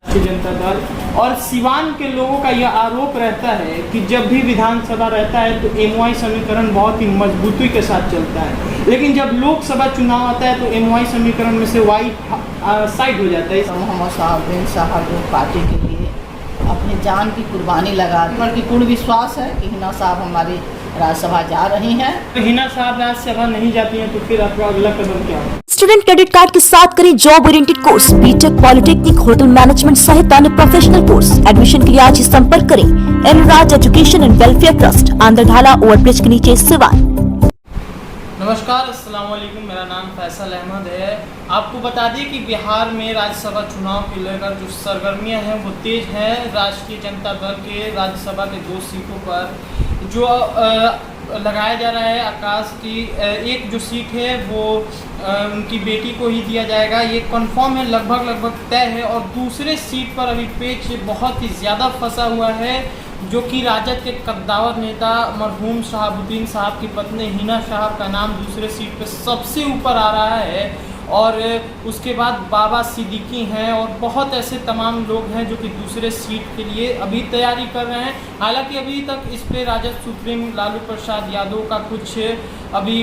राष्ट्रीय जनता दल और सिवान के लोगों का यह आरोप रहता है कि जब भी विधानसभा रहता है तो एमओआई समीकरण बहुत ही मजबूती के साथ चलता है, लेकिन जब लोकसभा चुनाव आता है तो एमओआई समीकरण में से वाई साइड हो जाता है। मोहम्मद साहब जो पार्टी के लिए अपनी जान की कुर्बानी लगा, बल्कि पूर्ण विश्वास है कि हिना साहब हमारी राज्यसभा जा रही हैं। तो हिना साहब राज्यसभा नहीं जाती हैं तो फिर आपका अगला कदम क्या होगा? स्टूडेंट क्रेडिट कार्ड के साथ करें job oriented course, BTech, polytechnic, hotel management सहित अन्य प्रोफेशनल कोर्स। एडमिशन के लिए आज ही संपर्क करें Enraj education and welfare trust, Andhradhala overbridge के नीचे, सिवान। नमस्कार, अस्सलाम वालेकुम। मेरा नाम फैसल अहमद है। आपको बता दें कि बिहार में राज्यसभा चुनाव को लेकर जो सरगर्मियां हैं वो तेज हैं। राष्ट्रीय जनता दल के राज्यसभा के 2 सीटों पर जो लगाया जा रहा है आकाश की एक जो सीट है वो उनकी बेटी को ही दिया जाएगा, ये कंफर्म है, लगभग तय है। और दूसरे सीट पर अभी पेच बहुत ही ज़्यादा फंसा हुआ है, जो कि राजद के कद्दावर नेता मरहूम शहाबुद्दीन साहब की पत्नी हिना साहब का नाम दूसरे सीट पर सबसे ऊपर आ रहा है। और उसके बाद बाबा सिद्दीकी हैं और बहुत ऐसे तमाम लोग हैं जो कि दूसरे सीट के लिए अभी तैयारी कर रहे हैं। हालांकि अभी तक इस पे राजद सुप्रीम लालू प्रसाद यादव का कुछ अभी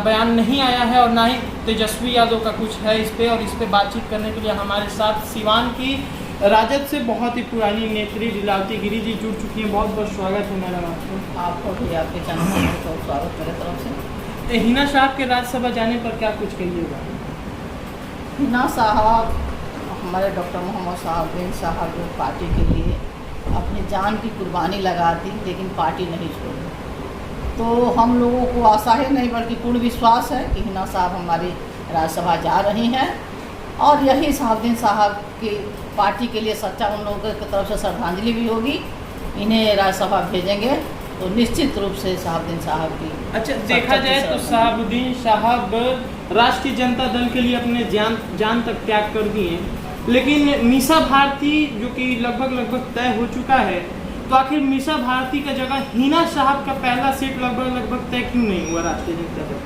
बयान नहीं आया है और ना ही तेजस्वी यादव का कुछ है इस पे। और इस पे बातचीत करने के लिए हमारे साथ सिवान की राजद से बहुत ही पुरानी नेत्री लीलावती गिरी जी जुड़ चुकी हैं। बहुत बहुत स्वागत है मैडम आपको भी, आपके चैनल में तो स्वागत मेरे तरफ से। हिना साहब के राज्यसभा जाने पर क्या कुछ कहिएगा? हिना साहब हमारे डॉक्टर मोहम्मद साहब जो पार्टी के लिए अपनी जान की कुर्बानी लगा दी, लेकिन पार्टी नहीं छोड़ी। तो हम लोगों को आशा है नहीं बल्कि पूर्ण विश्वास है कि हिना साहब हमारी राज्यसभा जा रही हैं। और यही शहाबुद्दीन साहब की पार्टी के लिए सच्चा उन लोगों की तरफ से श्रद्धांजलि भी होगी। इन्हें राज्यसभा भेजेंगे तो निश्चित रूप से शहाबुद्दीन साहब की। अच्छा, देखा जाए तो शहाबुद्दीन साहब राष्ट्रीय जनता दल के लिए अपने जान तक त्याग कर दिए, लेकिन मीसा भारती जो कि लगभग तय हो चुका है, तो आखिर मीसा भारती का जगह हिना साहब का पहला सीट लगभग तय क्यों नहीं हुआ राष्ट्रीय जनता दल?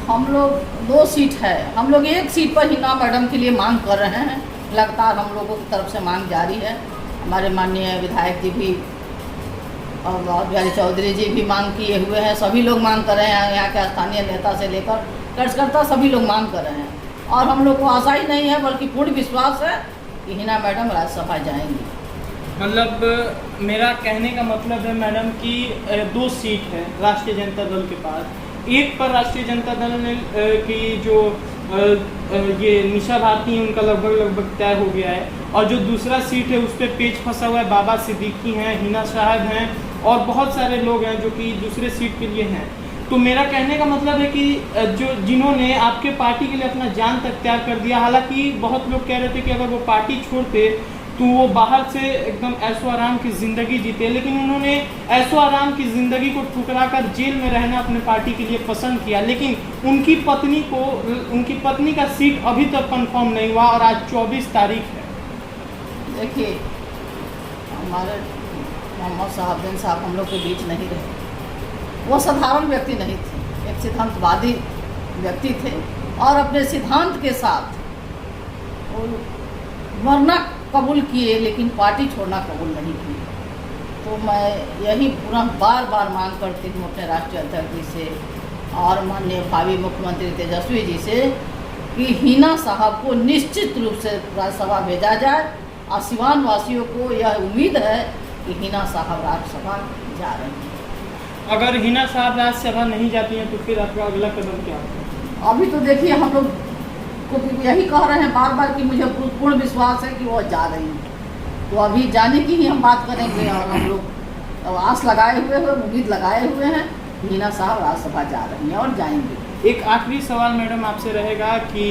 हम लोग 2 सीट है, हम लोग 1 सीट पर हिना मैडम के लिए मांग कर रहे हैं। लगातार हम लोगों की तरफ से मांग जारी है। हमारे माननीय विधायक जी भी और बिहारी चौधरी जी भी मांग किए हुए हैं। सभी लोग मांग कर रहे हैं, यहाँ के स्थानीय नेता से लेकर कार्यकर्ता सभी लोग मांग कर रहे हैं। और हम लोग को आशा ही नहीं है बल्कि पूर्ण विश्वास है कि हिना मैडम राज्यसभा जाएंगी। मतलब मेरा कहने का मतलब है मैडम कि 2 सीट है राष्ट्रीय जनता दल के पास। एक पर राष्ट्रीय जनता दल ने की जो ये निशा भारती हैं उनका लगभग तय हो गया है, और जो दूसरा सीट है उस पर पेच फंसा हुआ है। बाबा सिद्दीकी हैं, हिना साहब हैं और बहुत सारे लोग हैं जो कि दूसरे सीट के लिए हैं। तो मेरा कहने का मतलब है कि जिन्होंने आपके पार्टी के लिए अपना जान तक त्याग कर दिया, हालांकि बहुत लोग कह रहे थे कि अगर वो पार्टी छोड़ते तो वो बाहर से एकदम ऐशो आराम की ज़िंदगी जीते, लेकिन उन्होंने ऐशो आराम की ज़िंदगी को ठुकराकर जेल में रहना अपने पार्टी के लिए पसंद किया। लेकिन उनकी पत्नी का सीट अभी तक कंफर्म नहीं हुआ और आज 24 तारीख है। देखिए, हमारे मोहम्मद साहब हम लोग के बीच नहीं रहे। वो साधारण व्यक्ति नहीं थे, एक सिद्धांतवादी व्यक्ति थे और अपने सिद्धांत के साथ मरना कबूल किए, लेकिन पार्टी छोड़ना कबूल नहीं किए। तो मैं यही पूरा बार मांग करती हूँ अपने राष्ट्रीय अध्यक्ष जी से और माननीय भावी मुख्यमंत्री तेजस्वी जी से कि हिना साहब को निश्चित रूप से राज्यसभा भेजा जाए। और सिवान वासियों को यह उम्मीद है कि हिना साहब राज्यसभा जा रही हैं। अगर हिना साहब राज्यसभा नहीं जाती हैं तो फिर आपका अगला कदम क्या होगा? अभी तो देखिए, हम लोग को यही कह रहे हैं बार कि मुझे पूर्ण विश्वास है कि वो जा रही हैं। तो अभी जाने की ही हम बात करेंगे और हम लोग आस लगाए हुए हैं, उम्मीद लगाए हुए हैं हिना साहब राज्यसभा जा रही हैं और जाएंगे। एक आखिरी सवाल मैडम आपसे रहेगा कि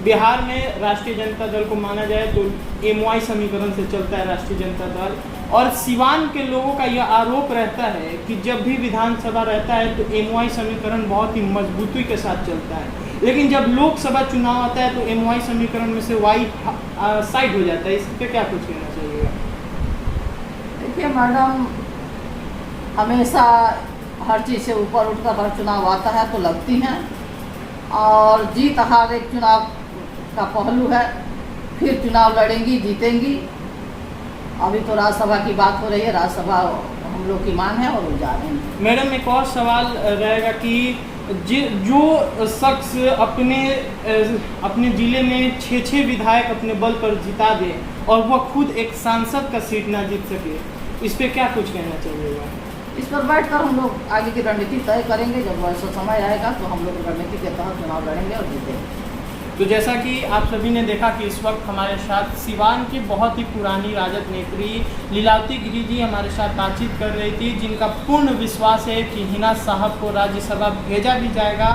बिहार में राष्ट्रीय जनता दल को माना जाए तो एमओआई समीकरण से चलता है राष्ट्रीय जनता दल, और सिवान के लोगों का यह आरोप रहता है कि जब भी विधानसभा रहता है तो एमओआई समीकरण बहुत ही मजबूती के साथ चलता है, लेकिन जब लोकसभा चुनाव आता है तो एमओआई समीकरण में से वाई साइड हो जाता है। इस पर क्या कुछ कहना चाहिएगा? देखिए मैडम, हमेशा हर चीज़ से ऊपर उठकर हर चुनाव आता है तो लगती हैं, और जीत हार एक चुनाव का पहलू है। फिर चुनाव लड़ेंगी, जीतेंगी। अभी तो राज्यसभा की बात हो रही है, राज्यसभा हम लोग की मांग है और वो जा रहे हैं। मैडम एक और सवाल रहेगा कि जो शख्स अपने ज़िले में 6 विधायक अपने बल पर जिता दे और वह खुद एक सांसद का सीट ना जीत सके, इस पे क्या कुछ कहना चाहिएगा? इस पर बैठकर हम लोग आगे की रणनीति तय करेंगे। जब वैसा समय आएगा तो हम लोग रणनीति के तहत चुनाव लड़ेंगे और जीतेंगे। तो जैसा कि आप सभी ने देखा कि इस वक्त हमारे साथ सिवान की बहुत ही पुरानी राजद नेत्री लीलावती गिरी जी हमारे साथ बातचीत कर रही थी, जिनका पूर्ण विश्वास है कि हिना साहब को राज्यसभा भेजा भी जाएगा।